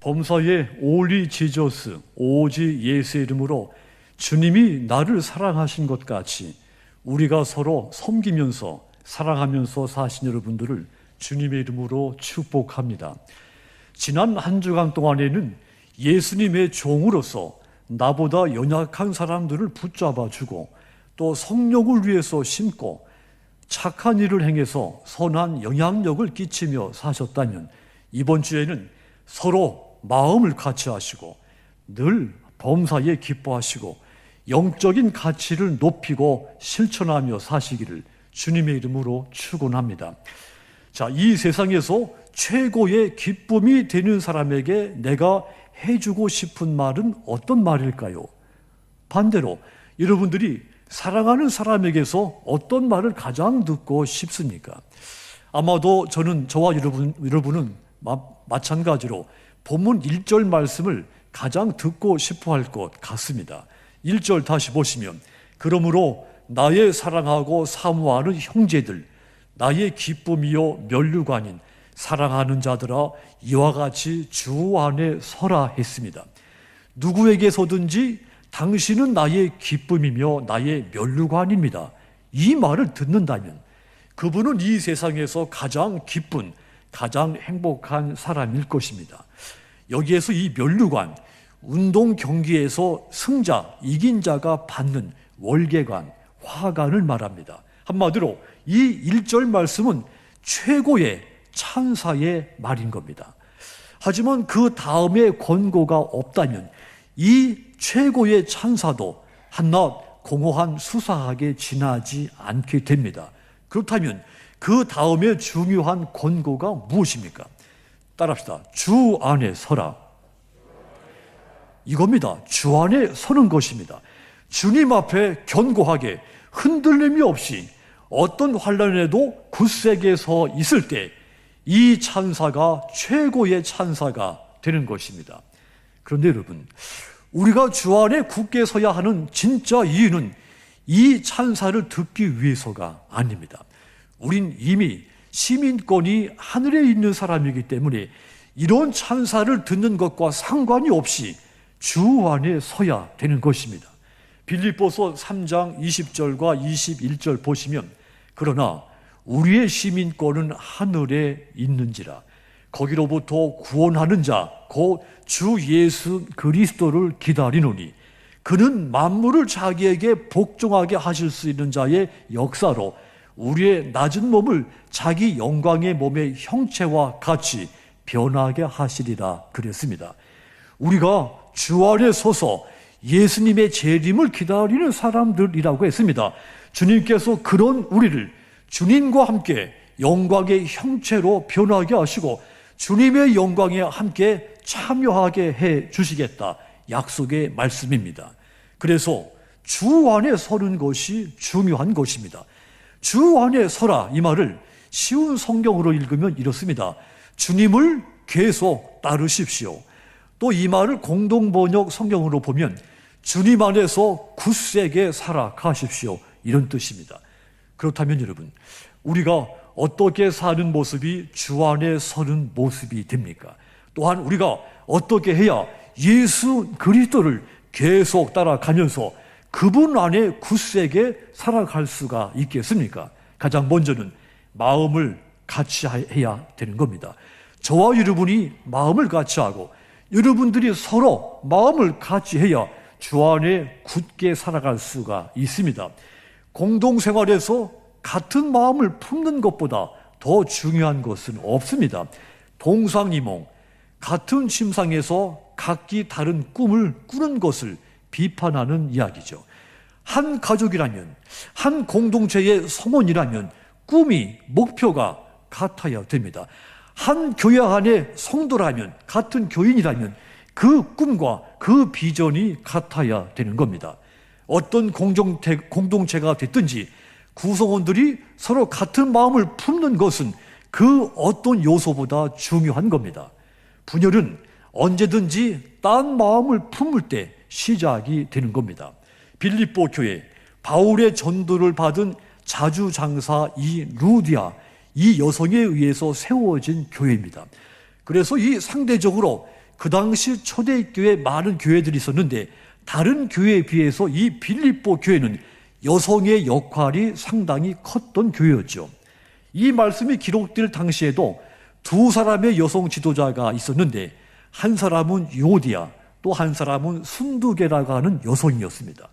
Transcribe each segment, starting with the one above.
범사의 올리 지저스, 오직 예수의 이름으로 주님이 나를 사랑하신 것 같이 우리가 서로 섬기면서 사랑하면서 사신 여러분들을 주님의 이름으로 축복합니다. 지난 한 주간 동안에는 예수님의 종으로서 나보다 연약한 사람들을 붙잡아주고 또 성령을 위해서 심고 착한 일을 행해서 선한 영향력을 끼치며 사셨다면 이번 주에는 서로 마음을 같이 하시고 늘 범사에 기뻐하시고 영적인 가치를 높이고 실천하며 사시기를 주님의 이름으로 축원합니다. 자, 이 세상에서 최고의 기쁨이 되는 사람에게 내가 해주고 싶은 말은 어떤 말일까요? 반대로 여러분들이 사랑하는 사람에게서 어떤 말을 가장 듣고 싶습니까? 아마도 저와 여러분은 마찬가지로 본문 1절 말씀을 가장 듣고 싶어 할 것 같습니다. 1절 다시 보시면, 그러므로 나의 사랑하고 사모하는 형제들, 나의 기쁨이요 면류관인 사랑하는 자들아, 이와 같이 주 안에 서라 했습니다. 누구에게서든지 당신은 나의 기쁨이며 나의 면류관입니다. 이 말을 듣는다면 그분은 이 세상에서 가장 기쁜, 가장 행복한 사람일 것입니다. 여기에서 이 면류관, 운동 경기에서 승자, 이긴 자가 받는 월계관, 화관을 말합니다. 한마디로 이 1절 말씀은 최고의 찬사의 말인 겁니다. 하지만 그 다음에 권고가 없다면 이 최고의 찬사도 한낱 공허한 수사하게 지나지 않게 됩니다. 그렇다면 그 다음에 중요한 권고가 무엇입니까? 따라합시다. 주 안에 서라. 이겁니다. 주 안에 서는 것입니다. 주님 앞에 견고하게 흔들림이 없이 어떤 환난에도 굳세게 서 있을 때 이 찬사가 최고의 찬사가 되는 것입니다. 그런데 여러분, 우리가 주 안에 굳게 서야 하는 진짜 이유는 이 찬사를 듣기 위해서가 아닙니다. 우린 이미 시민권이 하늘에 있는 사람이기 때문에 이런 찬사를 듣는 것과 상관이 없이 주 안에 서야 되는 것입니다. 빌립보서 3장 20절과 21절 보시면, 그러나 우리의 시민권은 하늘에 있는지라 거기로부터 구원하는 자 곧 주 예수 그리스도를 기다리노니 그는 만물을 자기에게 복종하게 하실 수 있는 자의 역사로 우리의 낮은 몸을 자기 영광의 몸의 형체와 같이 변하게 하시리라 그랬습니다. 우리가 주 안에 서서 예수님의 재림을 기다리는 사람들이라고 했습니다. 주님께서 그런 우리를 주님과 함께 영광의 형체로 변하게 하시고 주님의 영광에 함께 참여하게 해 주시겠다, 약속의 말씀입니다. 그래서 주 안에 서는 것이 중요한 것입니다. 주 안에 서라, 이 말을 쉬운 성경으로 읽으면 이렇습니다. 주님을 계속 따르십시오. 또 이 말을 공동번역 성경으로 보면 주님 안에서 굳세게 살아가십시오, 이런 뜻입니다. 그렇다면 여러분, 우리가 어떻게 사는 모습이 주 안에 서는 모습이 됩니까? 또한 우리가 어떻게 해야 예수 그리스도를 계속 따라가면서 그분 안에 굳세게 살아갈 수가 있겠습니까? 가장 먼저는 마음을 같이 해야 되는 겁니다. 저와 여러분이 마음을 같이 하고 여러분들이 서로 마음을 같이 해야 주 안에 굳게 살아갈 수가 있습니다. 공동생활에서 같은 마음을 품는 것보다 더 중요한 것은 없습니다. 동상이몽, 같은 침상에서 각기 다른 꿈을 꾸는 것을 비판하는 이야기죠. 한 가족이라면, 한 공동체의 성원이라면 꿈이, 목표가 같아야 됩니다. 한 교회 안에 성도라면, 같은 교인이라면 그 꿈과 그 비전이 같아야 되는 겁니다. 어떤 공동체가 됐든지 구성원들이 서로 같은 마음을 품는 것은 그 어떤 요소보다 중요한 겁니다. 분열은 언제든지 딴 마음을 품을 때 시작이 되는 겁니다. 빌립보 교회, 바울의 전도를 받은 자주장사 이 루디아, 이 여성에 의해서 세워진 교회입니다. 그래서 이 상대적으로 그 당시 초대교회 많은 교회들이 있었는데 다른 교회에 비해서 이 빌립보 교회는 여성의 역할이 상당히 컸던 교회였죠. 이 말씀이 기록될 당시에도 두 사람의 여성 지도자가 있었는데 한 사람은 유오디아, 또 한 사람은 순두계라고 하는 여성이었습니다.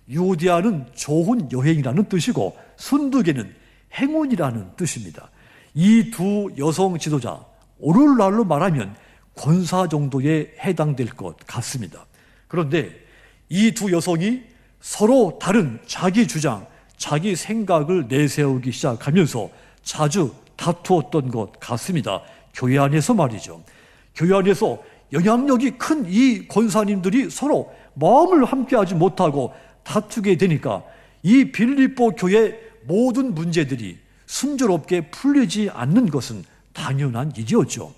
유오디아는 좋은 여행이라는 뜻이고 순두계는 행운이라는 뜻입니다. 이 두 여성 지도자, 오늘날로 말하면 권사 정도에 해당될 것 같습니다. 그런데 이 두 여성이 서로 다른 자기 주장, 자기 생각을 내세우기 시작하면서 자주 다투었던 것 같습니다. 교회 안에서 말이죠. 교회 안에서 영향력이 큰 이 권사님들이 서로 마음을 함께하지 못하고 다투게 되니까 이 빌립보 교회 모든 문제들이 순조롭게 풀리지 않는 것은 당연한 일이었죠.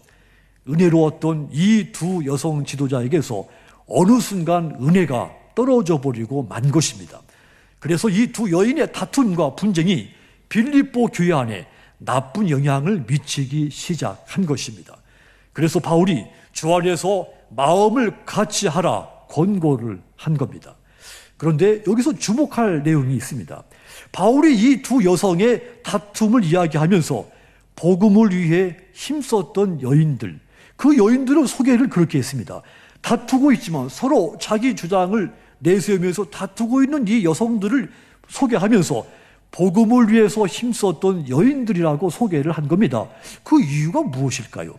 은혜로웠던 이 두 여성 지도자에게서 어느 순간 은혜가 떨어져 버리고 만 것입니다. 그래서 이 두 여인의 다툼과 분쟁이 빌립보 교회 안에 나쁜 영향을 미치기 시작한 것입니다. 그래서 바울이 주 안에서 마음을 같이 하라 권고를 한 겁니다. 그런데 여기서 주목할 내용이 있습니다. 바울이 이 두 여성의 다툼을 이야기하면서 복음을 위해 힘썼던 여인들, 그 여인들의 소개를 그렇게 했습니다. 다투고 있지만 서로 자기 주장을 내세우면서 다투고 있는 이 여성들을 소개하면서 복음을 위해서 힘썼던 여인들이라고 소개를 한 겁니다. 그 이유가 무엇일까요?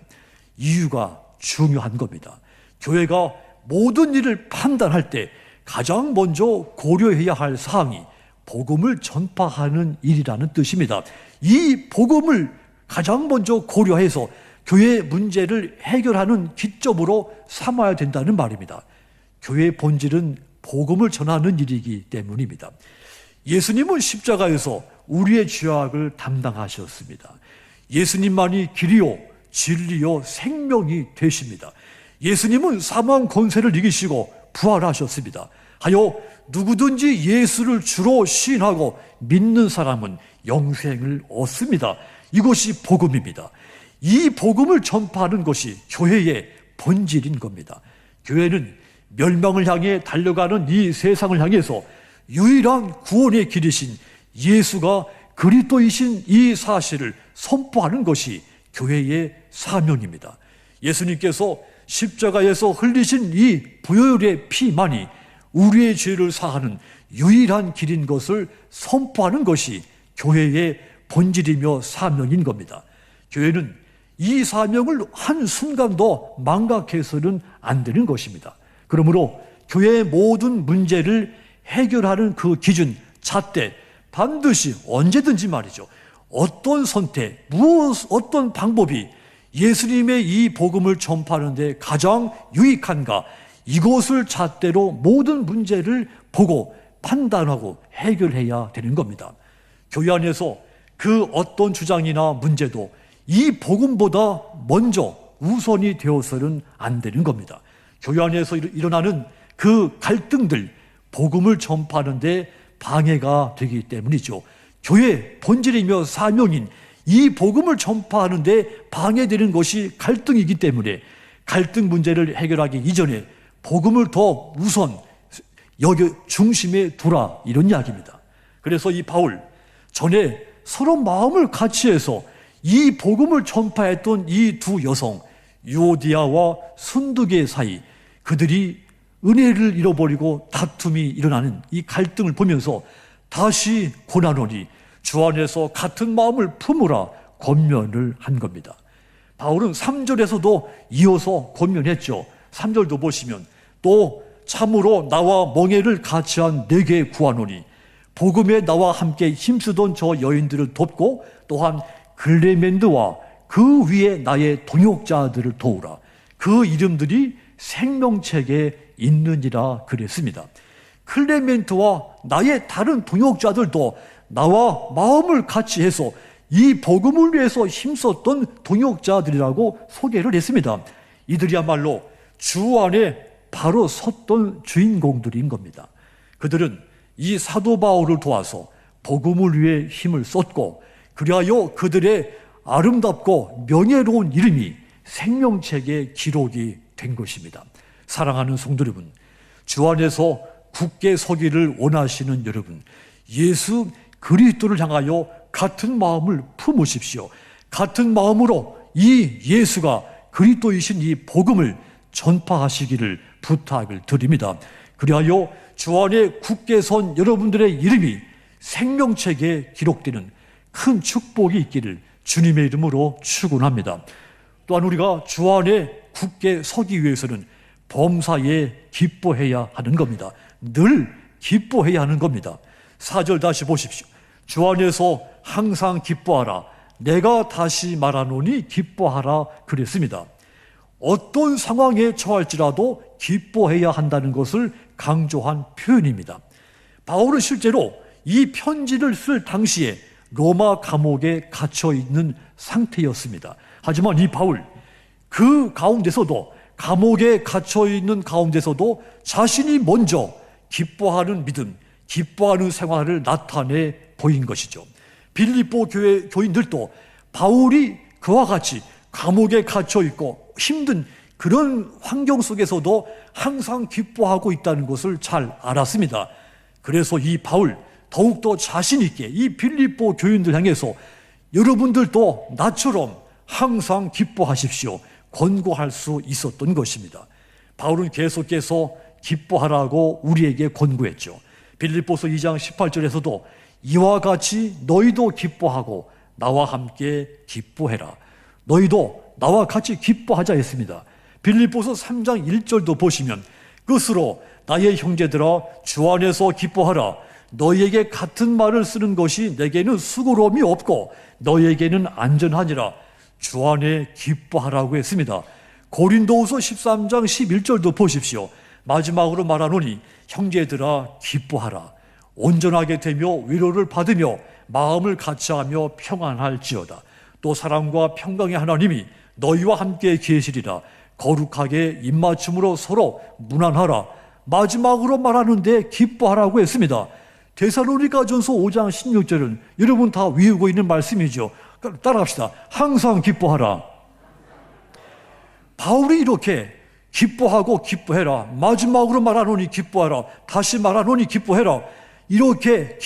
이유가 중요한 겁니다. 교회가 모든 일을 판단할 때 가장 먼저 고려해야 할 사항이 복음을 전파하는 일이라는 뜻입니다. 이 복음을 가장 먼저 고려해서 교회의 문제를 해결하는 기점으로 삼아야 된다는 말입니다. 교회의 본질은 복음을 전하는 일이기 때문입니다. 예수님은 십자가에서 우리의 죄악을 담당하셨습니다. 예수님만이 길이요 진리요 생명이 되십니다. 예수님은 사망 권세를 이기시고 부활하셨습니다. 하여 누구든지 예수를 주로 시인하고 믿는 사람은 영생을 얻습니다. 이것이 복음입니다. 이 복음을 전파하는 것이 교회의 본질인 겁니다. 교회는 멸망을 향해 달려가는 이 세상을 향해서 유일한 구원의 길이신 예수가 그리스도이신 이 사실을 선포하는 것이 교회의 사명입니다. 예수님께서 십자가에서 흘리신 이 보혈의 피만이 우리의 죄를 사하는 유일한 길인 것을 선포하는 것이 교회의 본질이며 사명인 겁니다. 교회는 이 사명을 한순간도 망각해서는 안 되는 것입니다. 그러므로 교회의 모든 문제를 해결하는 그 기준, 잣대, 반드시 언제든지 말이죠. 어떤 선택, 어떤 방법이 예수님의 이 복음을 전파하는 데 가장 유익한가, 이것을 잣대로 모든 문제를 보고 판단하고 해결해야 되는 겁니다. 교회 안에서 그 어떤 주장이나 문제도 이 복음보다 먼저 우선이 되어서는 안 되는 겁니다. 교회 안에서 일어나는 그 갈등들, 복음을 전파하는 데 방해가 되기 때문이죠. 교회의 본질이며 사명인 이 복음을 전파하는 데 방해되는 것이 갈등이기 때문에 갈등 문제를 해결하기 이전에 복음을 더 우선 여기 중심에 두라, 이런 이야기입니다. 그래서 이 바울, 전에 서로 마음을 같이 해서 이 복음을 전파했던 이 두 여성 유오디아와 순두계 사이, 그들이 은혜를 잃어버리고 다툼이 일어나는 이 갈등을 보면서 다시 고난하노니 주 안에서 같은 마음을 품으라 권면을 한 겁니다. 바울은 3절에서도 이어서 권면했죠. 3절도 보시면 또 참으로 나와 멍에를 같이 한 내게 구하노니 복음에 나와 함께 힘쓰던 저 여인들을 돕고 또한 글레멘드와 그 위에 나의 동역자들을 도우라. 그 이름들이 생명책에 있느니라 그랬습니다. 클레멘트와 나의 다른 동역자들도 나와 마음을 같이 해서 이 복음을 위해서 힘썼던 동역자들이라고 소개를 했습니다. 이들이야말로 주 안에 바로 섰던 주인공들인 겁니다. 그들은 이 사도 바울을 도와서 복음을 위해 힘을 썼고, 그리하여 그들의 아름답고 명예로운 이름이 생명책에 기록이 된 것입니다. 사랑하는 성도 여러분, 주 안에서 굳게 서기를 원하시는 여러분, 예수 그리스도를 향하여 같은 마음을 품으십시오. 같은 마음으로 이 예수가 그리스도이신 이 복음을 전파하시기를 부탁을 드립니다. 그리하여 주 안에 굳게 선 여러분들의 이름이 생명책에 기록되는 큰 축복이 있기를 주님의 이름으로 축원합니다. 또한 우리가 주 안에 굳게 서기 위해서는 범사에 기뻐해야 하는 겁니다. 늘 기뻐해야 하는 겁니다. 4절 다시 보십시오. 주 안에서 항상 기뻐하라. 내가 다시 말하노니 기뻐하라 그랬습니다. 어떤 상황에 처할지라도 기뻐해야 한다는 것을 강조한 표현입니다. 바울은 실제로 이 편지를 쓸 당시에 로마 감옥에 갇혀 있는 상태였습니다. 하지만 이 바울, 그 가운데서도, 감옥에 갇혀 있는 가운데서도 자신이 먼저 기뻐하는 믿음, 기뻐하는 생활을 나타내 보인 것이죠. 빌립보 교회 교인들도 바울이 그와 같이 감옥에 갇혀 있고 힘든 그런 환경 속에서도 항상 기뻐하고 있다는 것을 잘 알았습니다. 그래서 이 바울 더욱더 자신 있게 이 빌립보 교인들 향해서 여러분들도 나처럼 항상 기뻐하십시오, 권고할 수 있었던 것입니다. 바울은 계속해서 기뻐하라고 우리에게 권고했죠. 빌립보서 2장 18절에서도 이와 같이 너희도 기뻐하고 나와 함께 기뻐해라. 너희도 나와 같이 기뻐하자 했습니다. 빌립보서 3장 1절도 보시면 끝으로 나의 형제들아 주 안에서 기뻐하라. 너희에게 같은 말을 쓰는 것이 내게는 수고로움이 없고 너희에게는 안전하니라. 주 안에 기뻐하라고 했습니다. 고린도후서 13장 11절도 보십시오. 마지막으로 말하노니 형제들아 기뻐하라. 온전하게 되며 위로를 받으며 마음을 같이하며 평안할지어다. 또 사랑과 평강의 하나님이 너희와 함께 계시리라. 거룩하게 입맞춤으로 서로 문안하라. 마지막으로 말하는데 기뻐하라고 했습니다. 데살로니가전서 5장 16절은 여러분 다 외우고 있는 말씀이죠. 따라합시다. 항상 기뻐하라. 바울이 이렇게 기뻐하고 기뻐해라. 마지막으로 말하노니 기뻐하라. 다시 말하노니 기뻐해라. 이렇게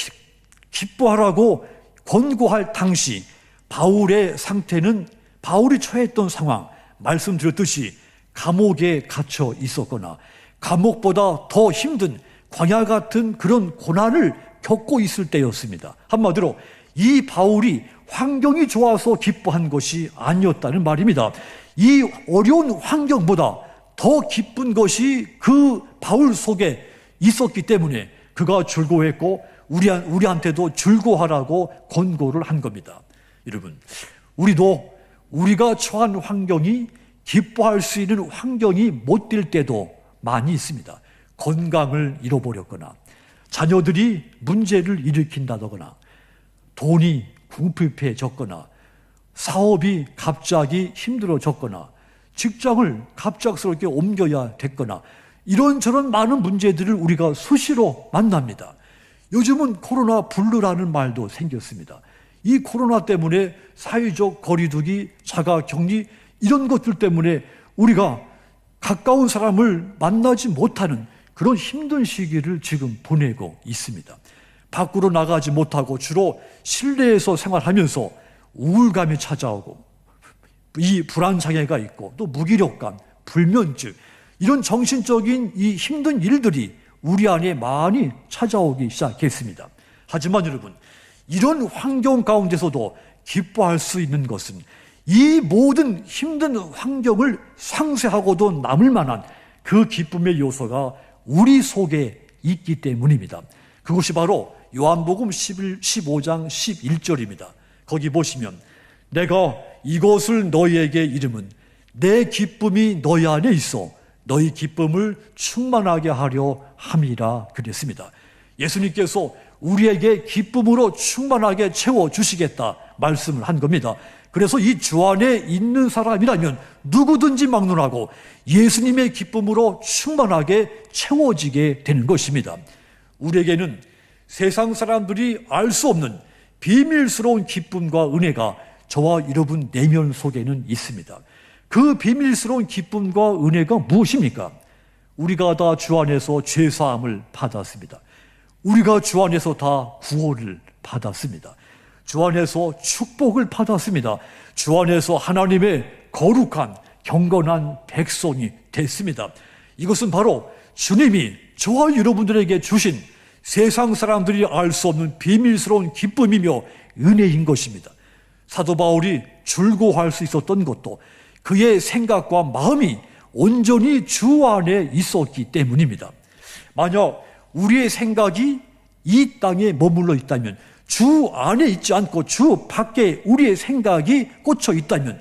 기뻐하라고 권고할 당시 바울의 상태는, 바울이 처했던 상황, 말씀드렸듯이 감옥에 갇혀 있었거나 감옥보다 더 힘든 광야 같은 그런 고난을 겪고 있을 때였습니다. 한마디로 이 바울이 환경이 좋아서 기뻐한 것이 아니었다는 말입니다. 이 어려운 환경보다 더 기쁜 것이 그 바울 속에 있었기 때문에 그가 즐거워했고 우리한테도 즐거워하라고 권고를 한 겁니다. 여러분, 우리도 우리가 처한 환경이 기뻐할 수 있는 환경이 못 될 때도 많이 있습니다. 건강을 잃어버렸거나 자녀들이 문제를 일으킨다거나 돈이 궁핍해졌거나 사업이 갑자기 힘들어졌거나 직장을 갑작스럽게 옮겨야 됐거나 이런저런 많은 문제들을 우리가 수시로 만납니다. 요즘은 코로나 블루라는 말도 생겼습니다. 이 코로나 때문에 사회적 거리두기, 자가격리 이런 것들 때문에 우리가 가까운 사람을 만나지 못하는 그런 힘든 시기를 지금 보내고 있습니다. 밖으로 나가지 못하고 주로 실내에서 생활하면서 우울감이 찾아오고 이 불안장애가 있고 또 무기력감, 불면증 이런 정신적인 이 힘든 일들이 우리 안에 많이 찾아오기 시작했습니다. 하지만 여러분, 이런 환경 가운데서도 기뻐할 수 있는 것은 이 모든 힘든 환경을 상쇄하고도 남을 만한 그 기쁨의 요소가 우리 속에 있기 때문입니다. 그것이 바로 요한복음 15장 11절입니다. 거기 보시면 내가 이것을 너희에게 이름은 내 기쁨이 너희 안에 있어 너희 기쁨을 충만하게 하려 함이라 그랬습니다. 예수님께서 우리에게 기쁨으로 충만하게 채워주시겠다 말씀을 한 겁니다. 그래서 이 주 안에 있는 사람이라면 누구든지 막론하고 예수님의 기쁨으로 충만하게 채워지게 되는 것입니다. 우리에게는 세상 사람들이 알 수 없는 비밀스러운 기쁨과 은혜가 저와 여러분 내면 속에는 있습니다. 그 비밀스러운 기쁨과 은혜가 무엇입니까? 우리가 다 주 안에서 죄사함을 받았습니다. 우리가 주 안에서 다 구원을 받았습니다. 주 안에서 축복을 받았습니다. 주 안에서 하나님의 거룩한 경건한 백성이 됐습니다. 이것은 바로 주님이 저와 여러분들에게 주신 세상 사람들이 알 수 없는 비밀스러운 기쁨이며 은혜인 것입니다. 사도 바울이 즐거워할 수 있었던 것도 그의 생각과 마음이 온전히 주 안에 있었기 때문입니다. 만약 우리의 생각이 이 땅에 머물러 있다면, 주 안에 있지 않고 주 밖에 우리의 생각이 꽂혀 있다면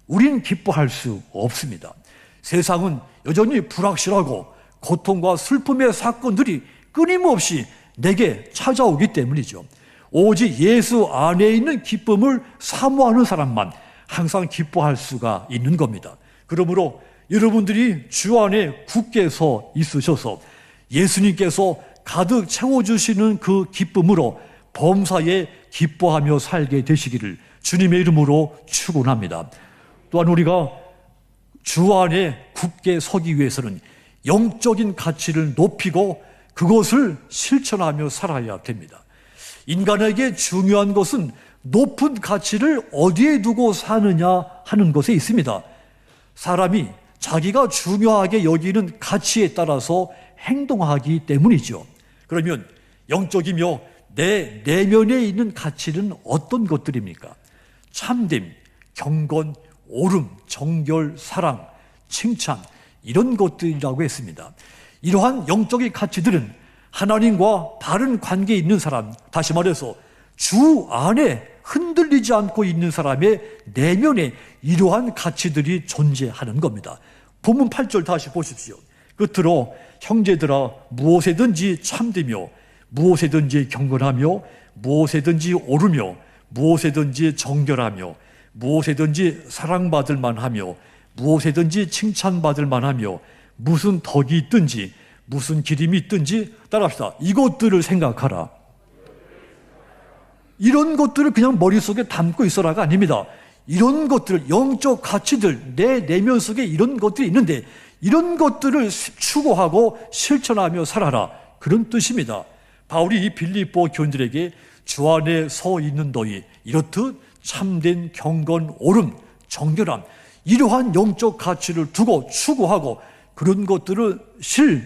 우리는 기뻐할 수 없습니다. 세상은 여전히 불확실하고 고통과 슬픔의 사건들이 끊임없이 내게 찾아오기 때문이죠. 오직 예수 안에 있는 기쁨을 사모하는 사람만 항상 기뻐할 수가 있는 겁니다. 그러므로 여러분들이 주 안에 굳게 서 있으셔서 예수님께서 가득 채워주시는 그 기쁨으로 범사에 기뻐하며 살게 되시기를 주님의 이름으로 축원합니다. 또한 우리가 주 안에 굳게 서기 위해서는 영적인 가치를 높이고 그것을 실천하며 살아야 됩니다. 인간에게 중요한 것은 높은 가치를 어디에 두고 사느냐 하는 것에 있습니다. 사람이 자기가 중요하게 여기는 가치에 따라서 행동하기 때문이죠. 그러면 영적이며 내 내면에 있는 가치는 어떤 것들입니까? 참됨, 경건, 옳음, 정결, 사랑, 칭찬, 이런 것들이라고 했습니다. 이러한 영적인 가치들은 하나님과 바른 관계에 있는 사람, 다시 말해서 주 안에 흔들리지 않고 있는 사람의 내면에 이러한 가치들이 존재하는 겁니다. 본문 8절 다시 보십시오. 끝으로 형제들아, 무엇에든지 참되며 무엇에든지 경건하며 무엇에든지 옳으며 무엇에든지 정결하며 무엇에든지 사랑받을 만하며 무엇에든지 칭찬받을 만하며 무슨 덕이 있든지 무슨 기림이 있든지 따라합시다. 이것들을 생각하라. 이런 것들을 그냥 머릿속에 담고 있어라가 아닙니다. 이런 것들, 영적 가치들, 내 내면 속에 이런 것들이 있는데 이런 것들을 추구하고 실천하며 살아라, 그런 뜻입니다. 바울이 이 빌립보 교인들에게 주 안에 서 있는 너희, 이렇듯 참된 경건, 옳음, 정결함, 이러한 영적 가치를 두고 추구하고 그런 것들을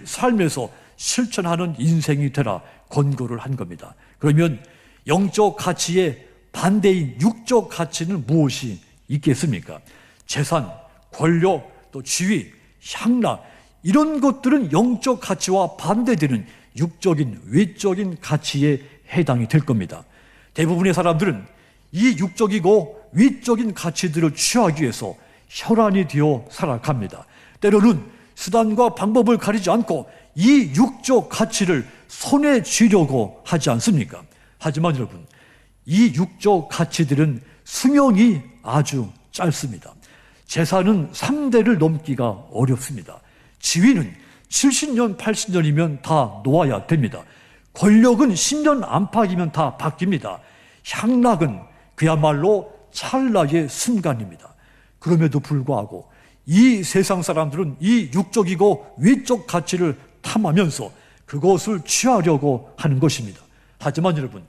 삶에서 실천하는 인생이 되라 권고를 한 겁니다. 그러면 영적 가치의 반대인 육적 가치는 무엇이 있겠습니까? 재산, 권력, 또 지위, 향락, 이런 것들은 영적 가치와 반대되는 육적인, 외적인 가치에 해당이 될 겁니다. 대부분의 사람들은 이 육적이고 외적인 가치들을 취하기 위해서 혈안이 되어 살아갑니다. 때로는 수단과 방법을 가리지 않고 이 육적 가치를 손에 쥐려고 하지 않습니까? 하지만 여러분, 이 육적 가치들은 수명이 아주 짧습니다. 재산은 3대를 넘기가 어렵습니다. 지위는 70년, 80년이면 다 놓아야 됩니다. 권력은 10년 안팎이면 다 바뀝니다. 향락은 그야말로 찰나의 순간입니다. 그럼에도 불구하고 이 세상 사람들은 이 육적이고 외적 가치를 탐하면서 그것을 취하려고 하는 것입니다. 하지만 여러분,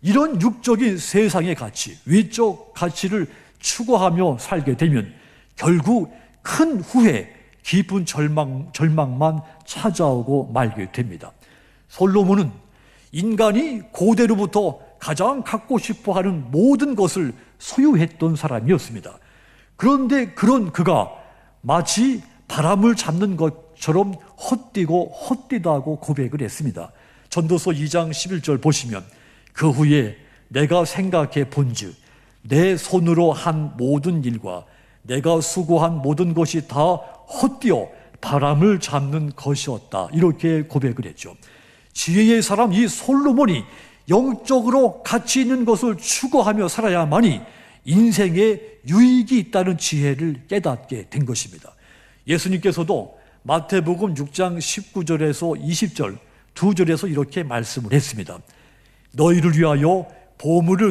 이런 육적인 세상의 가치, 외적 가치를 추구하며 살게 되면 결국 큰 후회, 깊은 절망만 찾아오고 말게 됩니다. 솔로몬은 인간이 고대로부터 가장 갖고 싶어하는 모든 것을 소유했던 사람이었습니다. 그런데 그런 그가 마치 바람을 잡는 것처럼 헛되고 헛되다고 고백을 했습니다. 전도서 2장 11절 보시면 그 후에 내가 생각해 본즉 내 손으로 한 모든 일과 내가 수고한 모든 것이 다 헛되어 바람을 잡는 것이었다, 이렇게 고백을 했죠. 지혜의 사람 이 솔로몬이 영적으로 가치 있는 것을 추구하며 살아야만이 인생에 유익이 있다는 지혜를 깨닫게 된 것입니다. 예수님께서도 마태복음 6장 19절에서 20절 두 절에서 이렇게 말씀을 했습니다. 너희를 위하여 보물을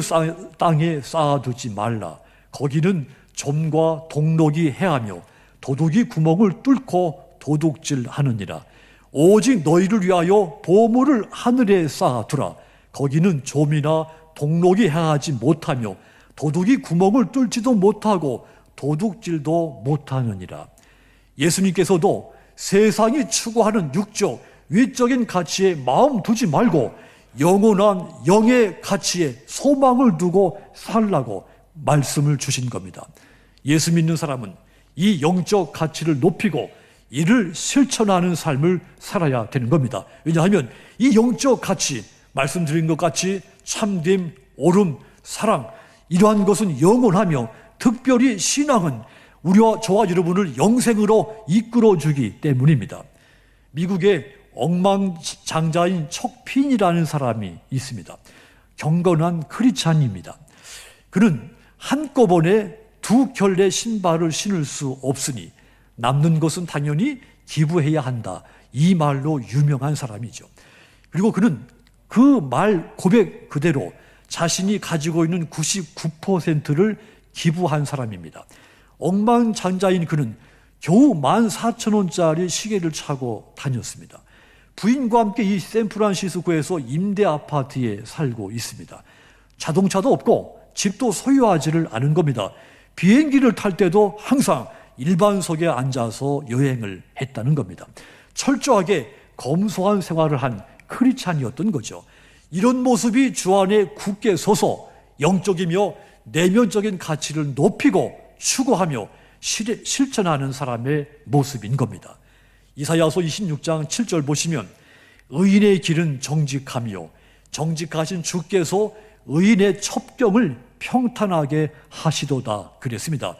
땅에 쌓아두지 말라. 거기는 점과 동록이 해하며 도둑이 구멍을 뚫고 도둑질하느니라. 오직 너희를 위하여 보물을 하늘에 쌓아두라. 거기는 좀이나 동록이 행하지 못하며 도둑이 구멍을 뚫지도 못하고 도둑질도 못하느니라. 예수님께서도 세상이 추구하는 육적, 위적인 가치에 마음 두지 말고 영원한 영의 가치에 소망을 두고 살라고 말씀을 주신 겁니다. 예수 믿는 사람은 이 영적 가치를 높이고 이를 실천하는 삶을 살아야 되는 겁니다. 왜냐하면 이 영적 가치, 말씀드린 것 같이 참됨, 옳음, 사랑, 이러한 것은 영원하며 특별히 신앙은 저와 여러분을 영생으로 이끌어주기 때문입니다. 미국의 억만장자인 척핀이라는 사람이 있습니다. 경건한 크리스찬입니다. 그는 한꺼번에 두 켤레 신발을 신을 수 없으니 남는 것은 당연히 기부해야 한다. 이 말로 유명한 사람이죠. 그리고 그는 그 말 고백 그대로 자신이 가지고 있는 99%를 기부한 사람입니다. 억만장자인 그는 겨우 14,000원짜리 시계를 차고 다녔습니다. 부인과 함께 이 샌프란시스코에서 임대 아파트에 살고 있습니다. 자동차도 없고 집도 소유하지를 않은 겁니다. 비행기를 탈 때도 항상 일반석에 앉아서 여행을 했다는 겁니다. 철저하게 검소한 생활을 한 크리스찬이었던 거죠. 이런 모습이 주 안에 굳게 서서 영적이며 내면적인 가치를 높이고 추구하며 실천하는 사람의 모습인 겁니다. 이사야서 26장 7절 보시면 의인의 길은 정직하며 정직하신 주께서 의인의 첩경을 평탄하게 하시도다 그랬습니다.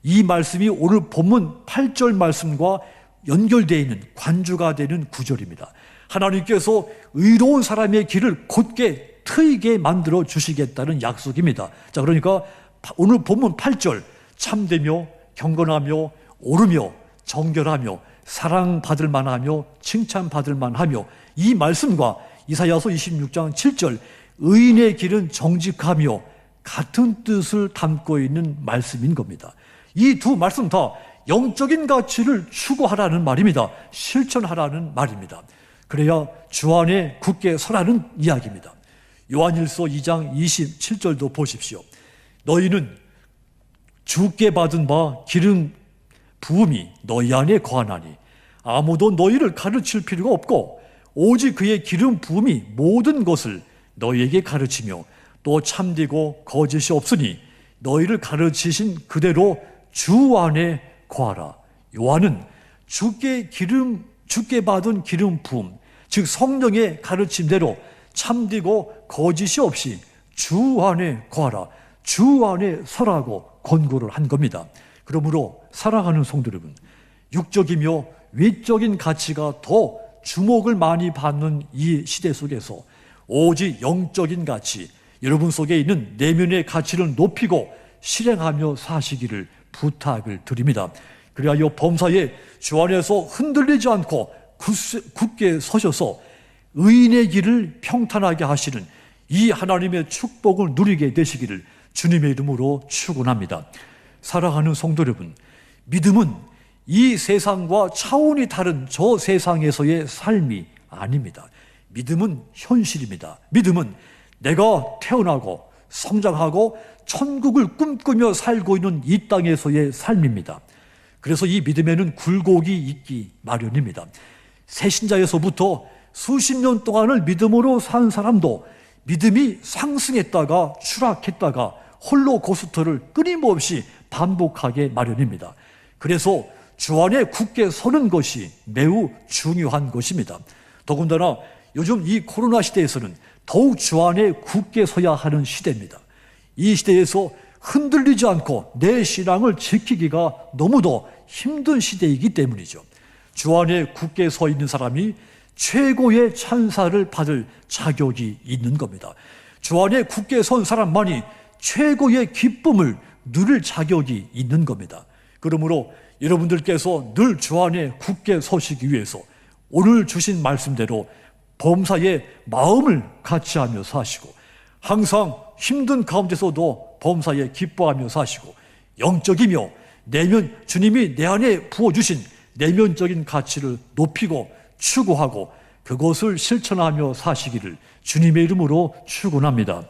이 말씀이 오늘 본문 8절 말씀과 연결되어 있는 관주가 되는 구절입니다. 하나님께서 의로운 사람의 길을 곧게 트이게 만들어 주시겠다는 약속입니다. 자, 그러니까 오늘 본문 8절 참되며 경건하며 옳으며 정결하며 사랑받을 만하며 칭찬받을 만하며 이 말씀과 이사야서 26장 7절 의인의 길은 정직하며 같은 뜻을 담고 있는 말씀인 겁니다. 이 두 말씀 다 영적인 가치를 추구하라는 말입니다. 실천하라는 말입니다. 그래야 주 안에 굳게 서라는 이야기입니다. 요한일서 2장 27절도 보십시오. 너희는 주께 받은 바 기름 부음이 너희 안에 거하나니 아무도 너희를 가르칠 필요가 없고 오직 그의 기름 부음이 모든 것을 너희에게 가르치며 또 참되고 거짓이 없으니 너희를 가르치신 그대로 주 안에 거하라. 요한은 주께 받은 기름 부음, 즉 성령의 가르침대로 참되고 거짓이 없이 주 안에 거하라, 주 안에 서라고 권고를 한 겁니다. 그러므로 사랑하는 성도 여러분, 육적이며 외적인 가치가 더 주목을 많이 받는 이 시대 속에서 오직 영적인 가치, 여러분 속에 있는 내면의 가치를 높이고 실행하며 사시기를 부탁을 드립니다. 그래야 범사에 주 안에서 흔들리지 않고 굳게 서셔서 의인의 길을 평탄하게 하시는 이 하나님의 축복을 누리게 되시기를 주님의 이름으로 축원합니다. 사랑하는 성도 여러분, 믿음은 이 세상과 차원이 다른 저 세상에서의 삶이 아닙니다. 믿음은 현실입니다. 믿음은 내가 태어나고 성장하고 천국을 꿈꾸며 살고 있는 이 땅에서의 삶입니다. 그래서 이 믿음에는 굴곡이 있기 마련입니다. 새신자에서부터 수십 년 동안을 믿음으로 산 사람도 믿음이 상승했다가 추락했다가 홀로코스터를 끊임없이 반복하게 마련입니다. 그래서 주 안에 굳게 서는 것이 매우 중요한 것입니다. 더군다나 요즘 이 코로나 시대에서는 더욱 주 안에 굳게 서야 하는 시대입니다. 이 시대에서 흔들리지 않고 내 신앙을 지키기가 너무도 힘든 시대이기 때문이죠. 주 안에 굳게 서 있는 사람이 최고의 찬사를 받을 자격이 있는 겁니다. 주 안에 굳게 선 사람만이 최고의 기쁨을 누릴 자격이 있는 겁니다. 그러므로 여러분들께서 늘 주 안에 굳게 서시기 위해서 오늘 주신 말씀대로 범사의 마음을 같이하며 사시고 항상 힘든 가운데서도 범사에 기뻐하며 사시고 영적이며 주님이 내 안에 부어주신 내면적인 가치를 높이고 추구하고 그것을 실천하며 사시기를 주님의 이름으로 축원합니다.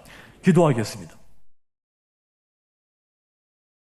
기도하겠습니다.